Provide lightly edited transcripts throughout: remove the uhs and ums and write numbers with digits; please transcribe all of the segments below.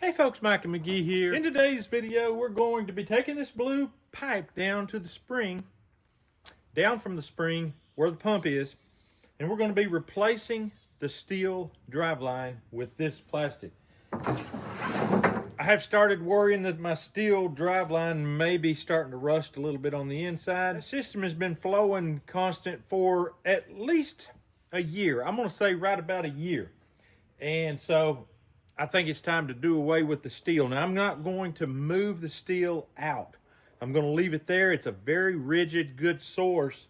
Hey folks, Mike and McGee here. In today's video, we're going to be taking this blue pipe down to the spring, down from the spring where the pump is, and we're going to be replacing the steel driveline with this plastic. I have started worrying that my steel driveline may be starting to rust a little bit on the inside. The system has been flowing constant for at least a year. I'm going to say right about a year. And so I think it's time to do away with the steel. Now, I'm not going to move the steel out. I'm going to leave it there. It's a very rigid, good source.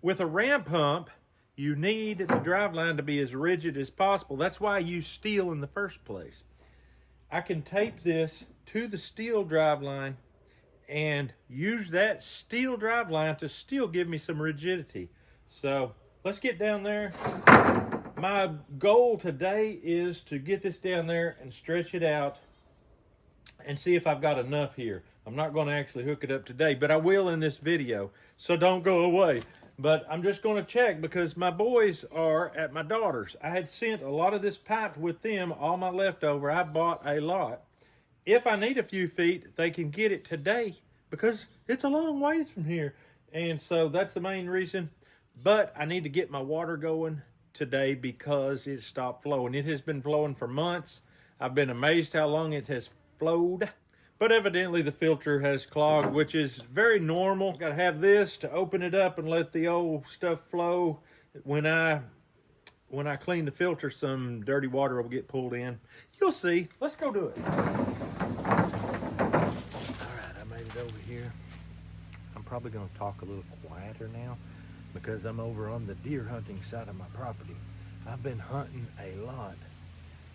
With a ram pump, you need the driveline to be as rigid as possible. That's why I use steel in the first place. I can tape this to the steel driveline and use that steel driveline to still give me some rigidity. So let's get down there. My goal today is to get this down there and stretch it out and see if I've got enough here. I'm not going to actually hook it up today, but I will in this video, so don't go away. But I'm just going to check because my boys are at my daughter's. I had sent a lot of this pipe with them, all my leftover. I bought a lot. If I need a few feet, they can get it today because it's a long ways from here. And so that's the main reason. But I need to get my water going today because it stopped flowing. It has been flowing for months. I've been amazed how long it has flowed, but evidently the filter has clogged, which is very normal. Got to have this to open it up and let the old stuff flow. When I clean the filter, some dirty water will get pulled in. You'll see. Let's go do it. All right, I made it over here. I'm probably going to talk a little quieter now because I'm over on the deer hunting side of my property. I've been hunting a lot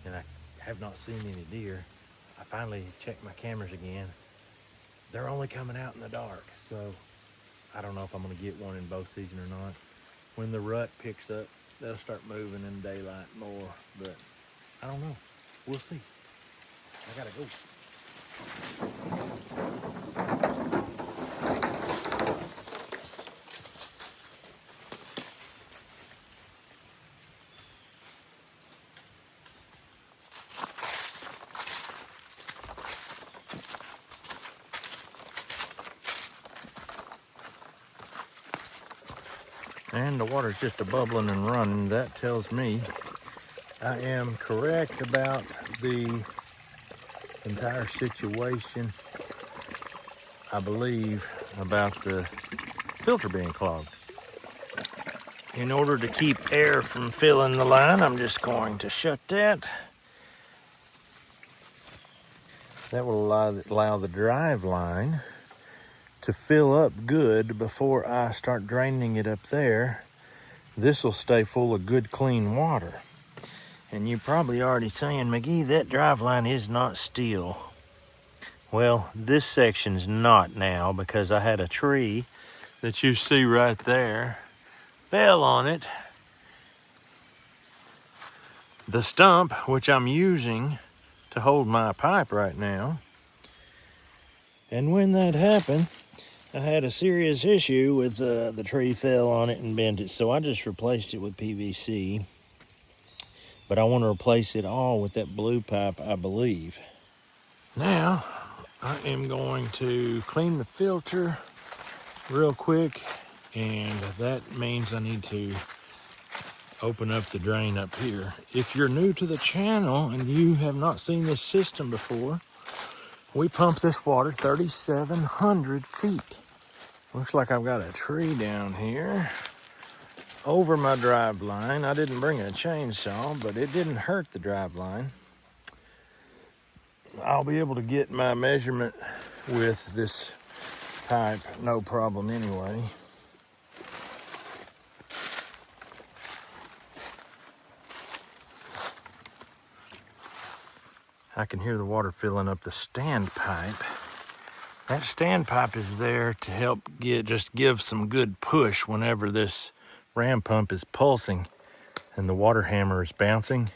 and I have not seen any deer. I finally checked my cameras again. They're only coming out in the dark, so I don't know if I'm gonna get one in bow season or not. When the rut picks up, they'll start moving in daylight more, but I don't know. We'll see. I gotta go. And the water's just a bubbling and running. That tells me I am correct about the entire situation. I believe about the filter being clogged. In order to keep air from filling the line, I'm just going to shut that. That will allow the drive line to fill up good before I start draining it up there. This will stay full of good clean water. And you're probably already saying, McGee, that drive line is not steel. Well, this section's not now because I had a tree that you see right there fell on it. The stump, which I'm using to hold my pipe right now. And when that happened, I had a serious issue with the tree fell on it and bent it, so I just replaced it with PVC. But I want to replace it all with that blue pipe, I believe. Now, I am going to clean the filter real quick, and that means I need to open up the drain up here. If you're new to the channel and you have not seen this system before, we pump this water 3,700 feet. Looks like I've got a tree down here over my drive line. I didn't bring a chainsaw, but it didn't hurt the drive line. I'll be able to get my measurement with this pipe, no problem anyway. I can hear the water filling up the standpipe. That standpipe is there to help give some good push whenever this ram pump is pulsing and the water hammer is bouncing.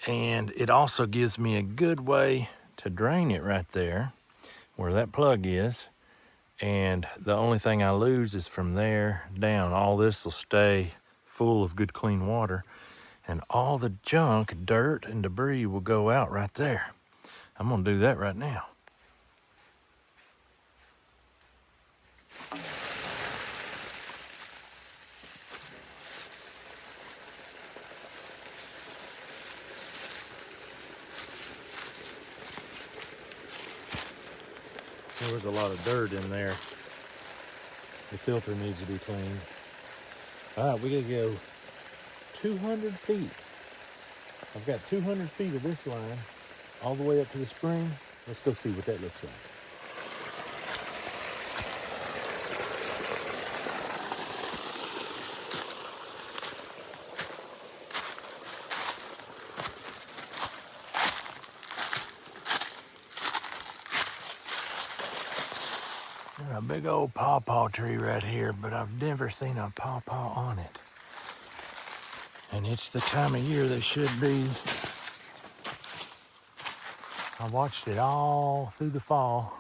And it also gives me a good way to drain it right there where that plug is. And the only thing I lose is from there down. All this will stay full of good clean water. and all the junk, dirt, and debris will go out right there. I'm gonna do that right now. There was a lot of dirt in there. The filter needs to be cleaned. All right, we gotta go 200 feet. I've got 200 feet of this line all the way up to the spring. Let's go see what that looks like. There's a big old pawpaw tree right here, but I've never seen a pawpaw on it. And it's the time of year they should be. I watched it all through the fall,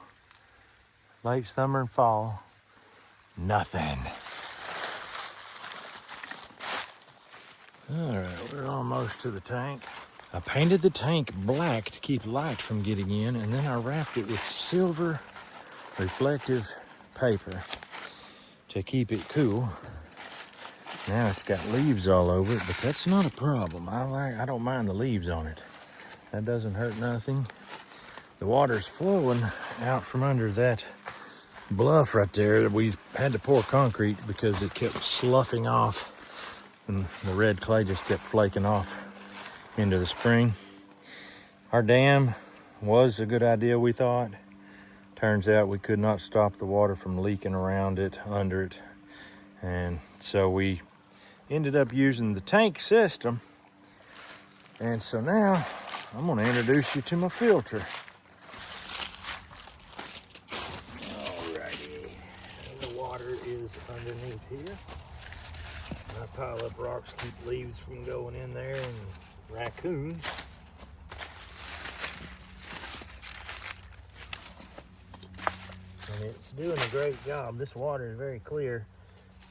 late summer and fall. Nothing. All right, we're almost to the tank. I painted the tank black to keep light from getting in, and then I wrapped it with silver reflective paper to keep it cool. Now it's got leaves all over it, but that's not a problem. I don't mind the leaves on it. That doesn't hurt nothing. The water's flowing out from under that bluff right there. We had to pour concrete because it kept sloughing off and the red clay just kept flaking off into the spring. Our dam was a good idea, we thought. Turns out we could not stop the water from leaking around it, under it. And so we ended up using the tank system. And so now I'm gonna introduce you to my filter. Alrighty, the water is underneath here. I pile up rocks, keep leaves from going in there, and raccoons. And it's doing a great job. This water is very clear,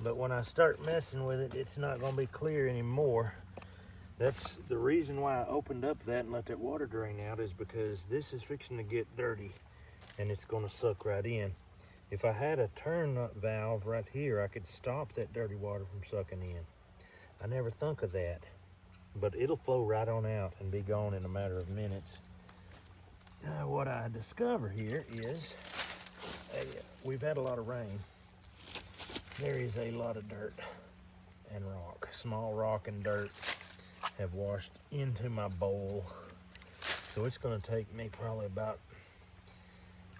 but when I start messing with it, it's not gonna be clear anymore. That's the reason why I opened up that and let that water drain out, is because this is fixing to get dirty and it's gonna suck right in. If I had a turn valve right here, I could stop that dirty water from sucking in. I never thunk of that, but it'll flow right on out and be gone in a matter of minutes. What I discover here is we've had a lot of rain. There is a lot of dirt and rock. Small rock and dirt have washed into my bowl. So it's gonna take me probably about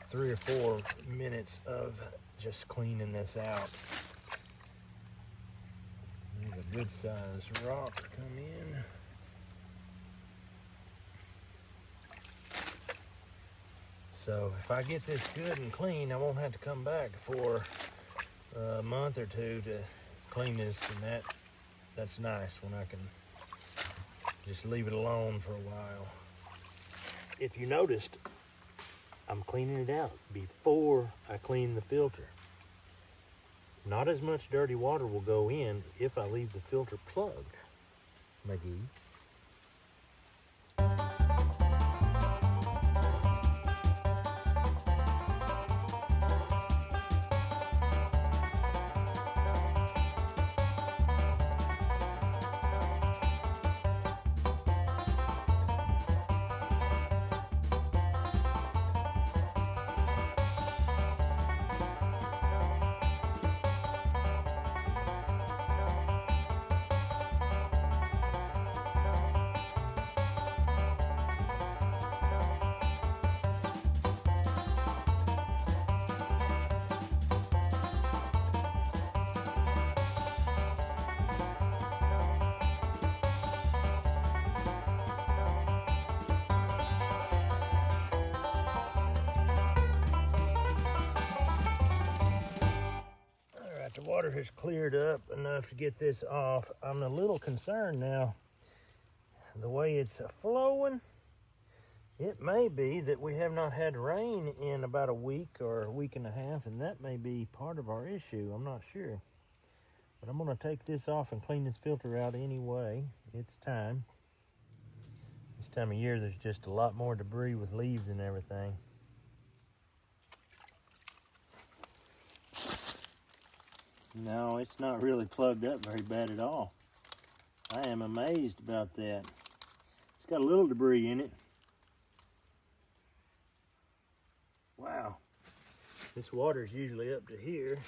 3 or 4 minutes of just cleaning this out. There's a good sized rock come in. So if I get this good and clean, I won't have to come back for a month or two to clean this, and that's nice when I can just leave it alone for a while. If you noticed, I'm cleaning it out before I clean the filter. Not as much dirty water will go in if I leave the filter plugged, McGee. The water has cleared up enough to get this off. I'm a little concerned now, the way it's flowing. It may be that we have not had rain in about a week or a week and a half, and that may be part of our issue. I'm not sure. But I'm gonna take this off and clean this filter out anyway. it's time. This time of year there's just a lot more debris with leaves and everything. No, it's not really plugged up very bad at all. I am amazed about that. It's got a little debris in it. Wow. This water is usually up to here.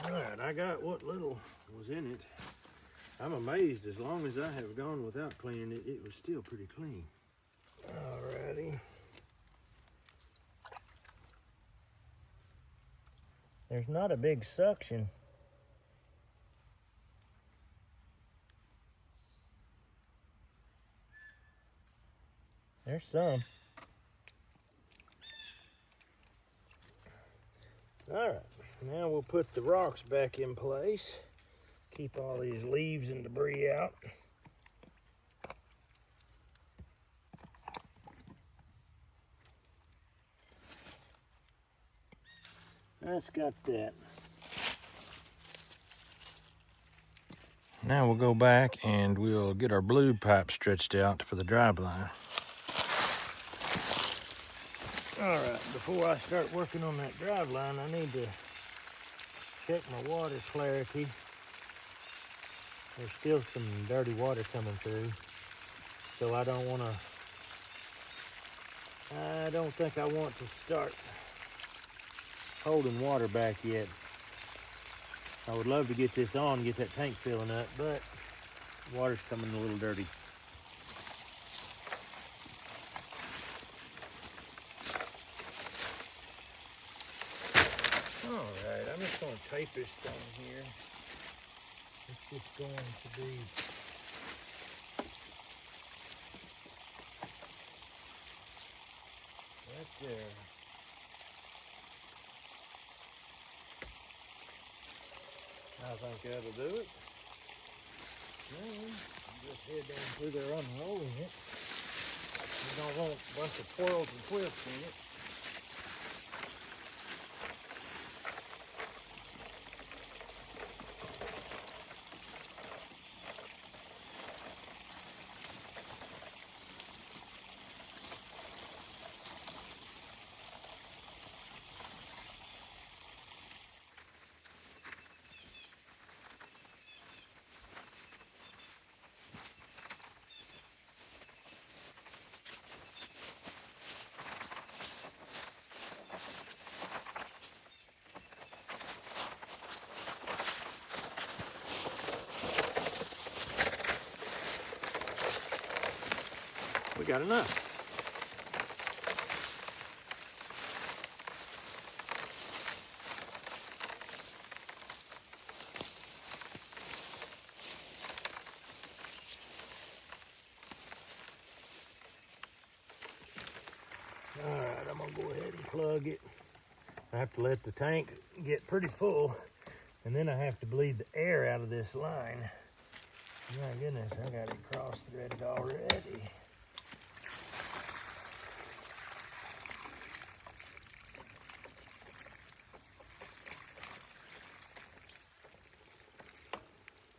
All right, I got what little was in it. I'm amazed, as long as I have gone without cleaning it, it was still pretty clean. Alrighty. There's not a big suction. There's some. Alright, now we'll put the rocks back in place. Keep all these leaves and debris out. That's got that. Now we'll go back and we'll get our blue pipe stretched out for the drive line. All right, before I start working on that drive line, I need to check my water clarity. There's still some dirty water coming through, so I don't think I want to start holding water back yet. I would love to get this on, get that tank filling up, but water's coming a little dirty. All right, I'm just going to tape this thing here. It's just going to be right there. I think that'll do it. Now, just head down through there unrolling it. You don't want a bunch of twirls and twists in it. We got enough. All right, I'm gonna go ahead and plug it. I have to let the tank get pretty full, and then I have to bleed the air out of this line. My goodness, I got it cross-threaded already.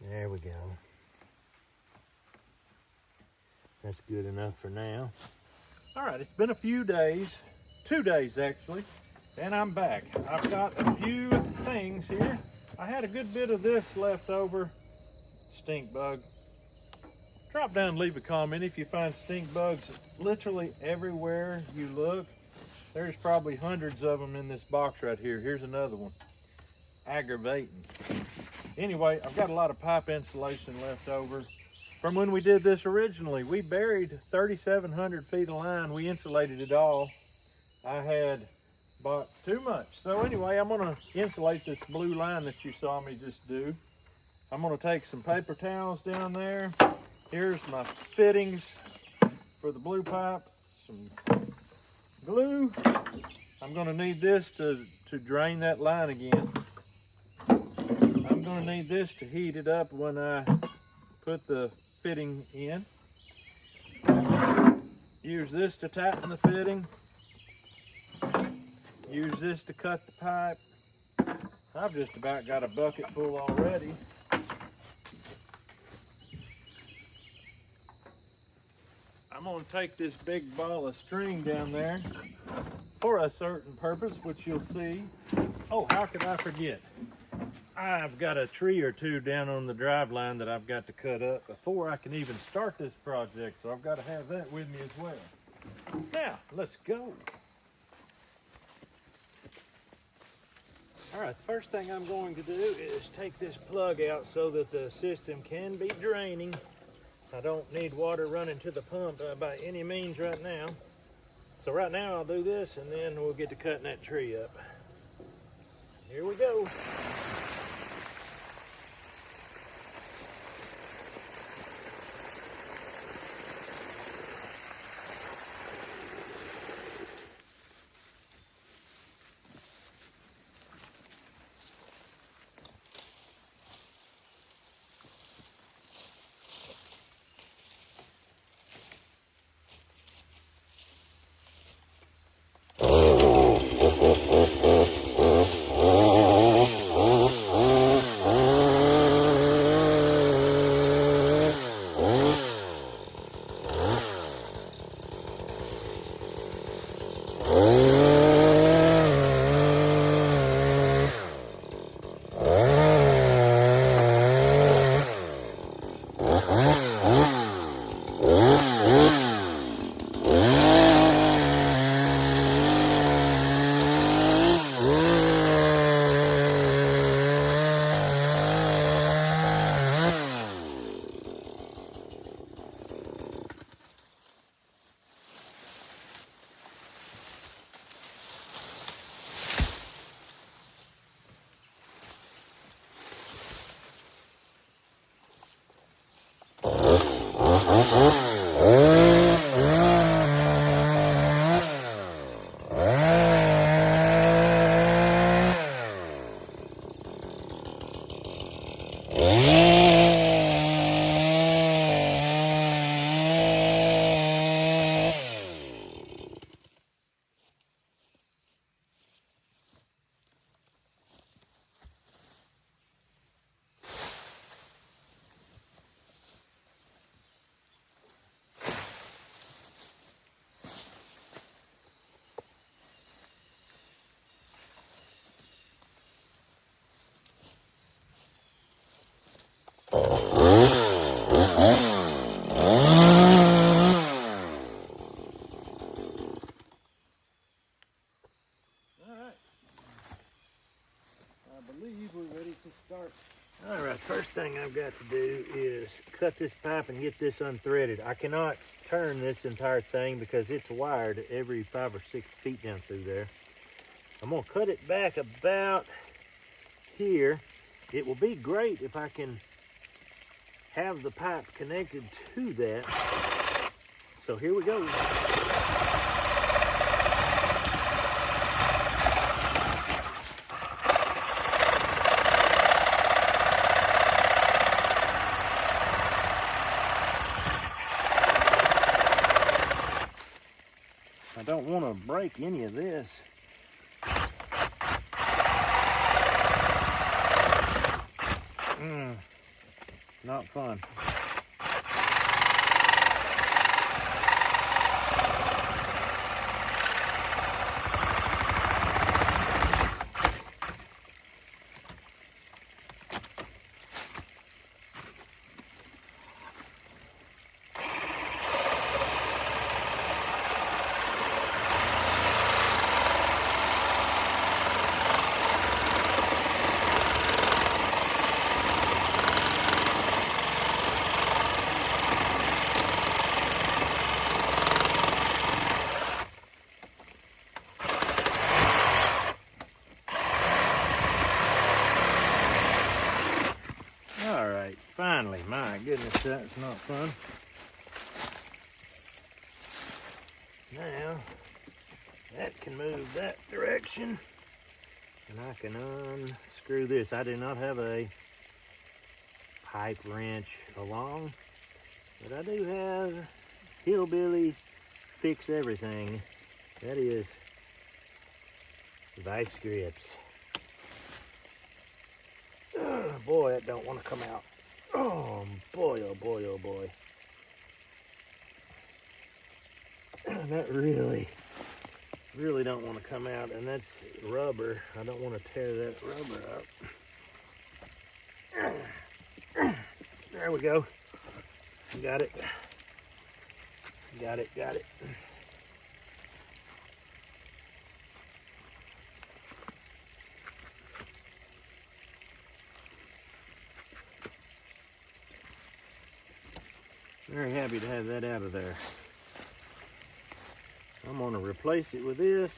There we go. That's good enough for now. All right, it's been a few days, 2 days actually, and I'm back. I've got a few things here. I had a good bit of this left over. Stink bug. Drop down and leave a comment if you find stink bugs literally everywhere you look. There's probably hundreds of them in this box right here. Here's another one. Aggravating. Anyway, I've got a lot of pipe insulation left over from when we did this originally. We buried 3,700 feet of line. We insulated it all. I had bought too much. So anyway, I'm gonna insulate this blue line that you saw me just do. I'm gonna take some paper towels down there. Here's my fittings for the blue pipe, some glue. I'm gonna need this to drain that line again. I'm gonna need this to heat it up when I put the fitting in. Use this to tighten the fitting. Use this to cut the pipe. I've just about got a bucket full already. I'm going to take this big ball of string down there for a certain purpose, which you'll see. Oh, how could I forget? I've got a tree or two down on the drive line that I've got to cut up before I can even start this project, so I've got to have that with me as well. Now, let's go. All right, the first thing I'm going to do is take this plug out so that the system can be draining. I don't need water running to the pump by any means right now. So right now I'll do this and then we'll get to cutting that tree up. Here we go. All right, first thing I've got to do is cut this pipe and get this unthreaded. I cannot turn this entire thing because it's wired every 5 or 6 feet down through there. I'm gonna cut it back about here. It will be great if I can have the pipe connected to that. So here we go. I don't want to break any of this. Not fun. Finally, my goodness, that's not fun. Now, that can move that direction, and I can unscrew this. I do not have a pipe wrench along, but I do have hillbilly fix everything. That is vice grips. Oh, boy, that don't want to come out. Oh boy, oh boy, oh boy. That really don't want to come out, and that's rubber. I don't want to tear that rubber up. There we go. Got it. Got it. Very happy to have that out of there. I'm going to replace it with this.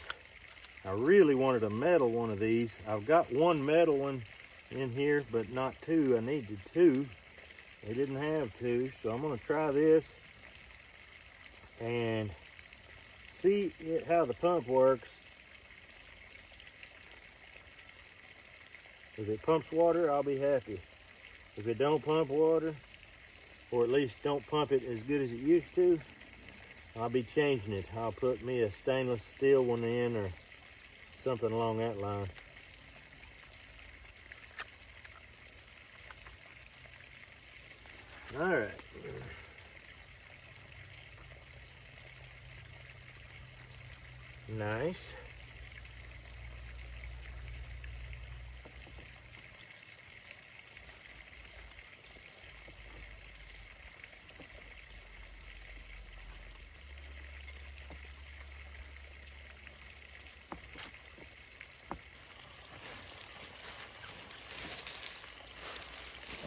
I really wanted a metal one of these. I've got one metal one in here, but not two. I needed two. They didn't have two, so I'm going to try this and see how the pump works. If it pumps water, I'll be happy. If it don't pump water, or at least don't pump it as good as it used to, I'll be changing it. I'll put me a stainless steel one in or something along that line. All right. Nice.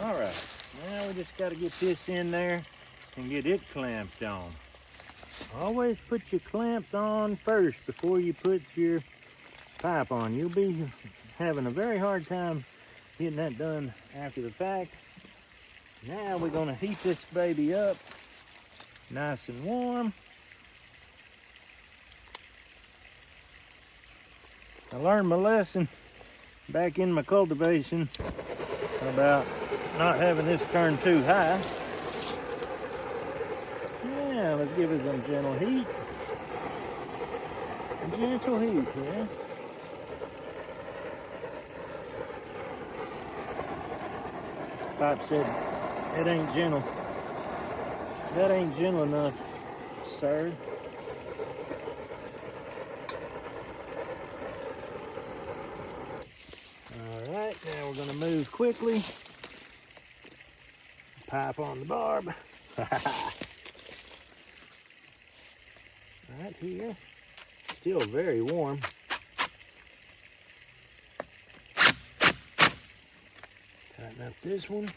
All right, now we just got to get this in there and get it clamped on. Always put your clamps on first before you put your pipe on. You'll be having a very hard time getting that done after the fact. Now we're going to heat this baby up nice and warm. I learned my lesson back in my cultivation about not having this turn too high. Yeah, let's give it some gentle heat. Gentle heat, yeah. Pipe said, it ain't gentle. That ain't gentle enough, sir. All right, now we're gonna move quickly. Pipe on the barb. Right here. Still very warm. Tighten up this one.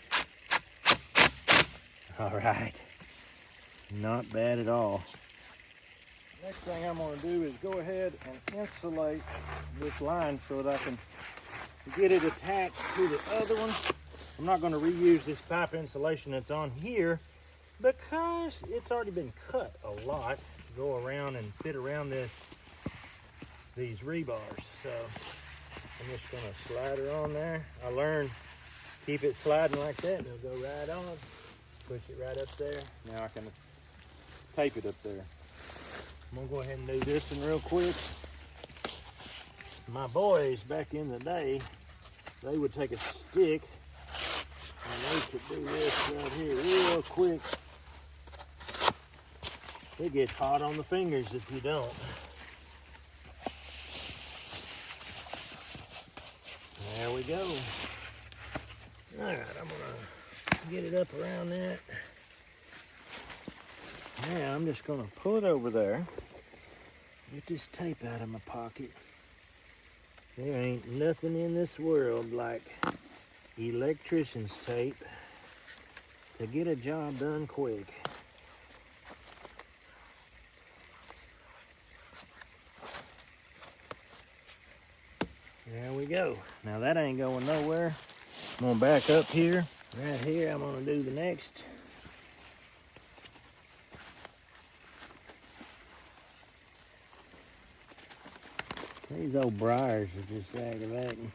All right. Not bad at all. Next thing I'm going to do is go ahead and insulate this line so that I can get it attached to the other one. I'm not going to reuse this pipe insulation that's on here because it's already been cut a lot to go around and fit around these rebars. So I'm just going to slide her on there. I learned keep it sliding like that and it'll go right on. Push it right up there. Now I can tape it up there. I'm going to go ahead and do this one real quick. My boys back in the day, they would take a stick and they could do this right here real quick. It gets hot on the fingers if you don't. There we go. All right, I'm gonna get it up around that. Now I'm just gonna pull it over there. Get this tape out of my pocket. There ain't nothing in this world like electrician's tape to get a job done quick. There we go. Now that ain't going nowhere. I'm gonna back up here. Right here, I'm gonna do the next. These old briars are just aggravating.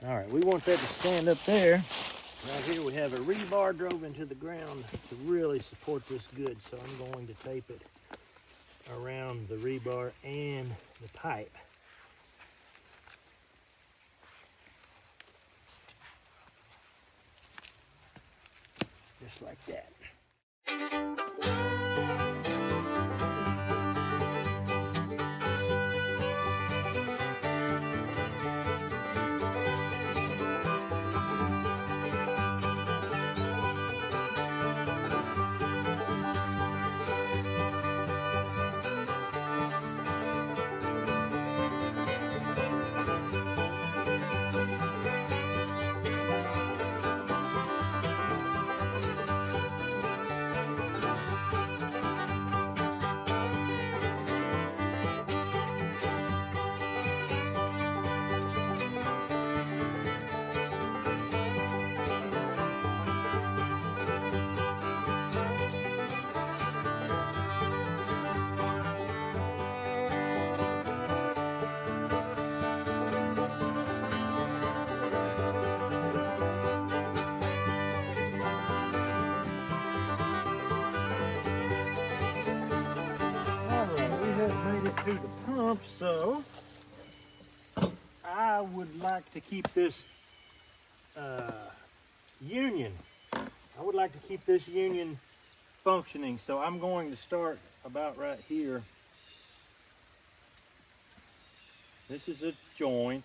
All right, we want that to stand up there. Right here we have a rebar drove into the ground to really support this good, so I'm going to tape it around the rebar and the pipe. Just like that. Made it to the pump, so I would like to keep this union. I would like to keep this union functioning, so I'm going to start about right here. This is a joint.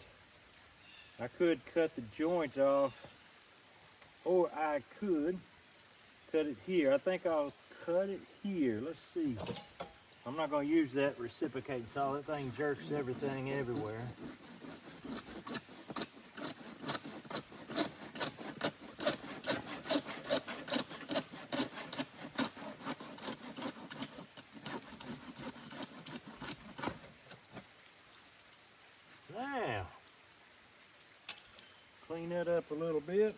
I could cut the joint off, or I could cut it here. I think I'll cut it here. Let's see. I'm not going to use that reciprocating saw. That thing jerks everything everywhere. Now, clean that up a little bit,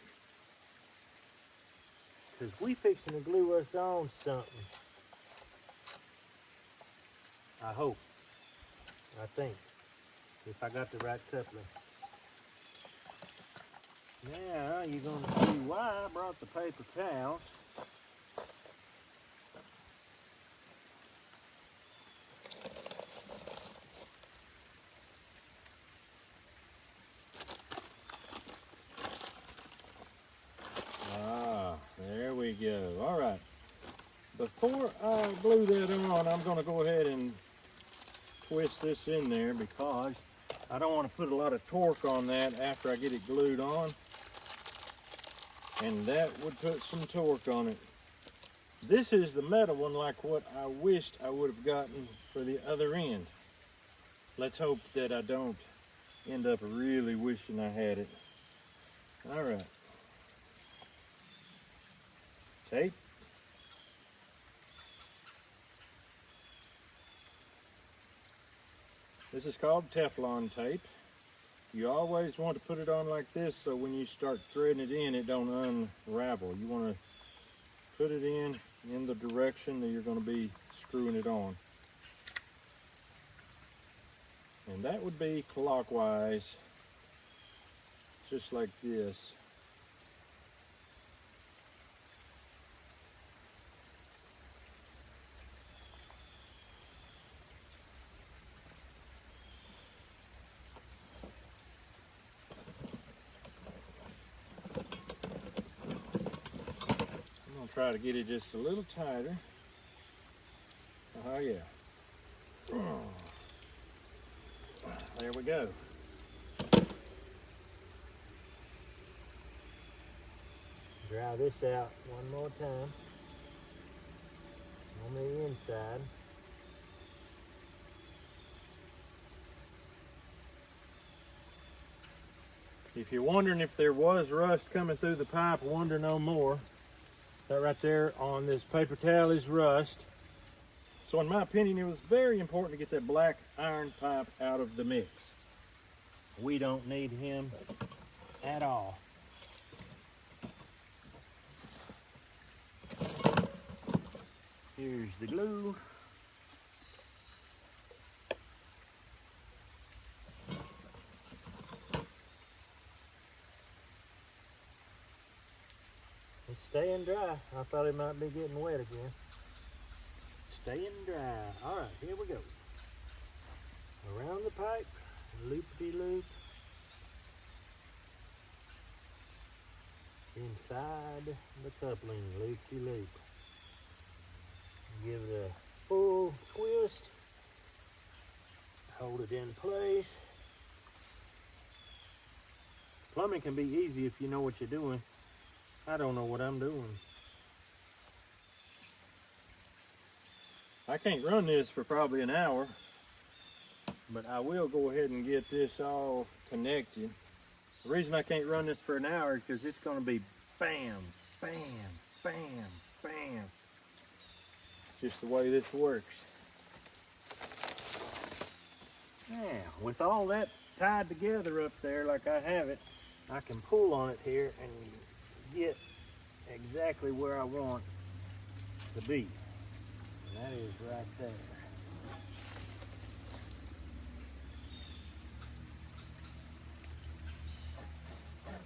because we fixing to glue us on something. I hope. I think. If I got the right coupling. Now you're going to see why I brought the paper towels. Ah, there we go. All right. Before I glue that on, I'm going to go ahead and twist this in there, because I don't want to put a lot of torque on that after I get it glued on, and that would put some torque on it. This is the metal one, like what I wished I would have gotten for the other end. Let's hope that I don't end up really wishing I had it. All right. Tape. This is called Teflon tape. You always want to put it on like this, so when you start threading it in, it don't unravel. You want to put it in the direction that you're going to be screwing it on. And that would be clockwise, just like this. Try to get it just a little tighter. Oh yeah. There we go. Dry this out one more time on the inside. If you're wondering if there was rust coming through the pipe, wonder no more. That right there on this paper towel is rust. So in my opinion, it was very important to get that black iron pipe out of the mix. We don't need him at all. Here's the glue. It's staying dry. I thought it might be getting wet again. Staying dry. All right, here we go. Around the pipe, loop-de-loop. Inside the coupling, loop-de-loop. Give it a full twist. Hold it in place. Plumbing can be easy if you know what you're doing. I don't know what I'm doing. I can't run this for probably an hour, but I will go ahead and get this all connected. The reason I can't run this for an hour is because it's going to be bam, bam, bam, bam. It's just the way this works. Now, with all that tied together up there like I have it, I can pull on it here and get exactly where I want to be. And that is right there.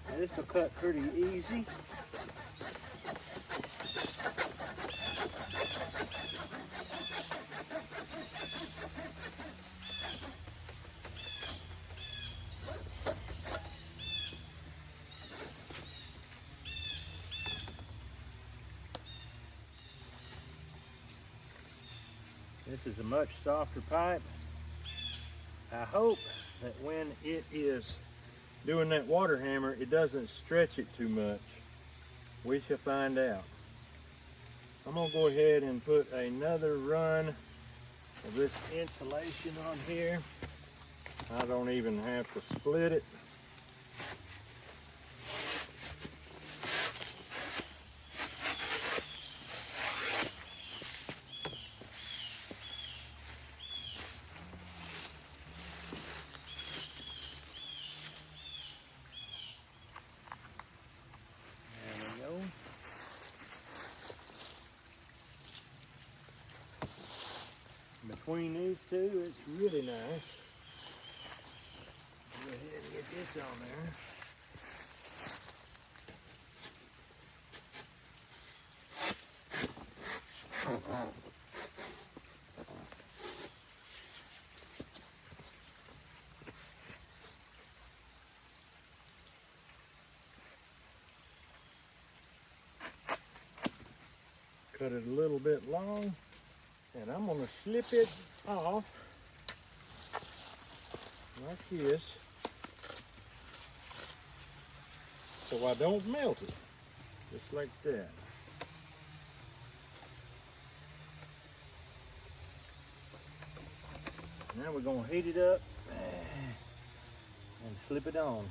Now, this will cut pretty easy. This is a much softer pipe. I hope that when it is doing that water hammer, it doesn't stretch it too much. We shall find out. I'm gonna go ahead and put another run of this insulation on here. I don't even have to split it. Between these two, it's really nice. Go ahead and get this on there. Cut it a little bit long. And I'm going to slip it off like this so I don't melt it, just like that. Now we're going to heat it up and slip it on.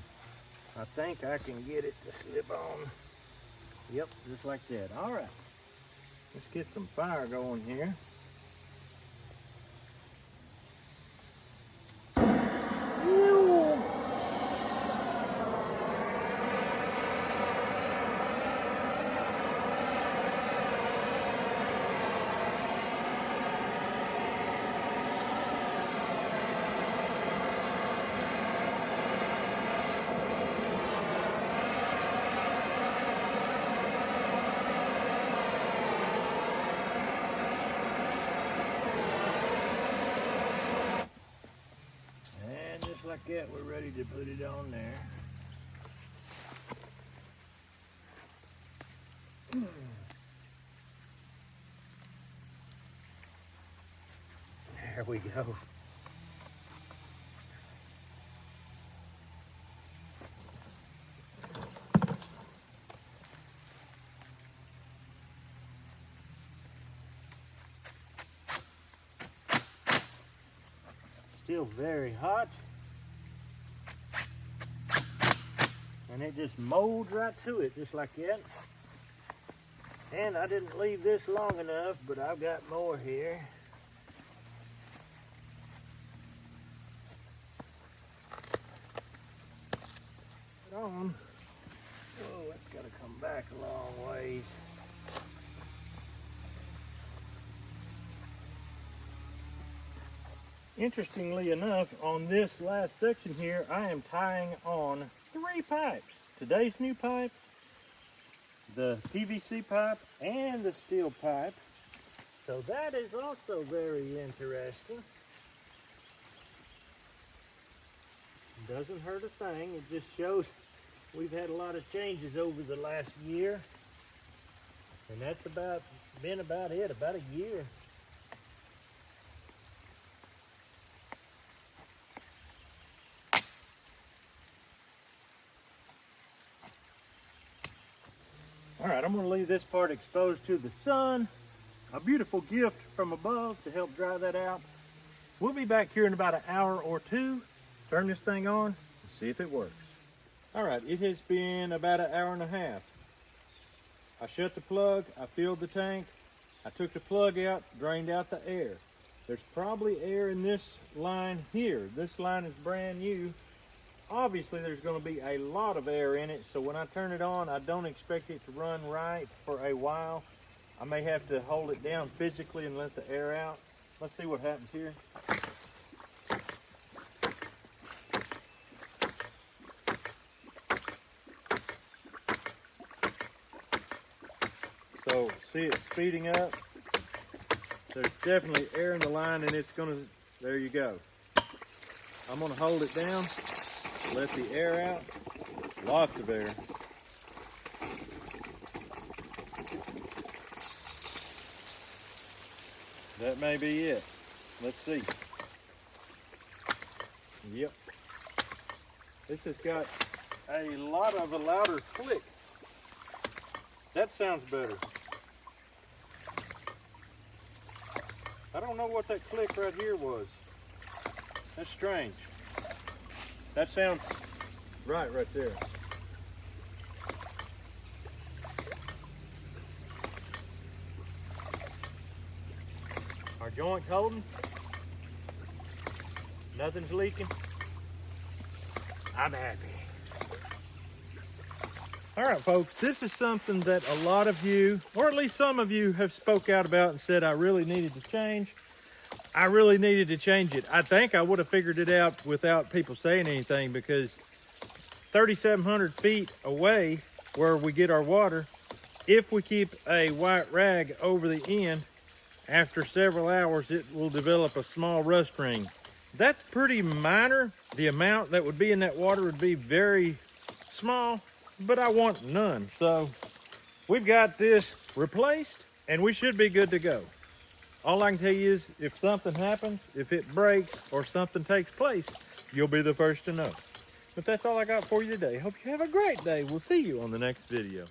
I think I can get it to slip on. Yep, just like that. All right, let's get some fire going here. Like that, we're ready to put it on there. There we go. Still very hot. And it just molds right to it, just like that. And I didn't leave this long enough, but I've got more here. Put on. Oh, it's got to come back a long ways. Interestingly enough, on this last section here, I am tying on 3 pipes. Today's new pipe, the PVC pipe and the steel pipe. So that is also very interesting. Doesn't hurt a thing. It just shows we've had a lot of changes over the last year. And that's been about it, about a year. All right, I'm going to leave this part exposed to the sun. A beautiful gift from above to help dry that out. We'll be back here in about an hour or two. Turn this thing on and see if it works. All right, it has been about an hour and a half. I shut the plug, I filled the tank, I took the plug out, drained out the air. There's probably air in this line here. This line is brand new. Obviously there's going to be a lot of air in it, so when I turn it on, I don't expect it to run right for a while. I may have to hold it down physically and let the air out. Let's see what happens here. So see it speeding up. There's definitely air in the line, and it's gonna, there you go. I'm gonna hold it down, let the air out. Lots of air. That may be it. Let's see. Yep. This has got a lot of a louder click. That sounds better. I don't know what that click right here was. That's strange. That sounds right there. Our joint's holding. Nothing's leaking. I'm happy. All right, folks, this is something that a lot of you, or at least some of you, have spoke out about and said I really needed to change. I really needed to change it. I think I would have figured it out without people saying anything, because 3,700 feet away where we get our water, if we keep a white rag over the end, after several hours, it will develop a small rust ring. That's pretty minor. The amount that would be in that water would be very small, but I want none. So we've got this replaced and we should be good to go. All I can tell you is if something happens, if it breaks or something takes place, you'll be the first to know. But that's all I got for you today. Hope you have a great day. We'll see you on the next video.